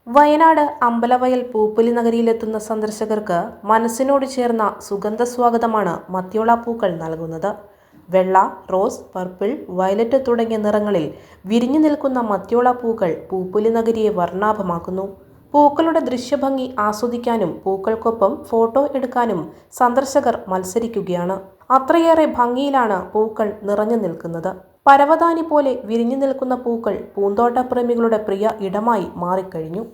വയനാട് അമ്പലവയൽ പൂപ്പൊലി നഗരിയിലെത്തുന്ന സന്ദർശകർക്ക് മനസ്സിനോട് ചേർന്ന സുഗന്ധസ്വാഗതമാണ് മത്തിയോള പൂക്കൾ നൽകുന്നത്. വെള്ള, റോസ്, പർപ്പിൾ, വയലറ്റ് തുടങ്ങിയ നിറങ്ങളിൽ വിരിഞ്ഞു നിൽക്കുന്ന മത്തിയോള പൂക്കൾ പൂപ്പൊലി നഗരിയെ വർണ്ണാഭമാക്കുന്നു. പൂക്കളുടെ ദൃശ്യഭംഗി ആസ്വദിക്കാനും പൂക്കൾക്കൊപ്പം ഫോട്ടോ എടുക്കാനും സന്ദർശകർ മത്സരിക്കുകയാണ്. അത്രയേറെ ഭംഗിയിലാണ് പൂക്കൾ നിറഞ്ഞു നിൽക്കുന്നത്. പരവതാനി പോലെ വിരിഞ്ഞു നിൽക്കുന്ന പൂക്കൾ പൂന്തോട്ടപ്രേമികളുടെ പ്രിയ ഇടമായി മാറിക്കഴിഞ്ഞു.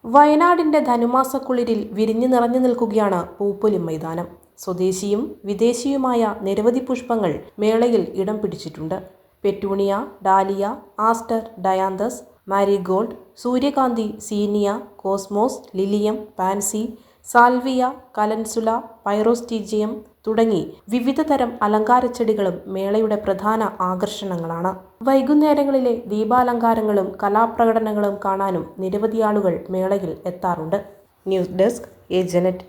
വയനാടിന്റെ ധനുമാസക്കുളിരിൽ വിരിഞ്ഞു നിറഞ്ഞു നിൽക്കുകയാണ് പൂപ്പൊലി മൈതാനം. സ്വദേശിയും വിദേശിയുമായ നിരവധി പുഷ്പങ്ങൾ മേളയിൽ ഇടം പിടിച്ചിട്ടുണ്ട്. Petunia, dahlia, Aster, dianthus, marigold, സൂര്യകാന്തി, സീനിയ, കോസ്മോസ്, ലിലിയം, പാൻസി, സാൽവിയ, കലൻസുല, പൈറോസ്റ്റിജിയം തുടങ്ങി വിവിധ തരം അലങ്കാരച്ചെടികളും മേളയുടെ പ്രധാന ആകർഷണങ്ങളാണ്. വൈകുന്നേരങ്ങളിലെ ദീപാലങ്കാരങ്ങളും കലാപ്രകടനങ്ങളും കാണാനും നിരവധി ആളുകൾ മേളയിൽ എത്താറുണ്ട്. News desk, ഏജനെറ്റ്.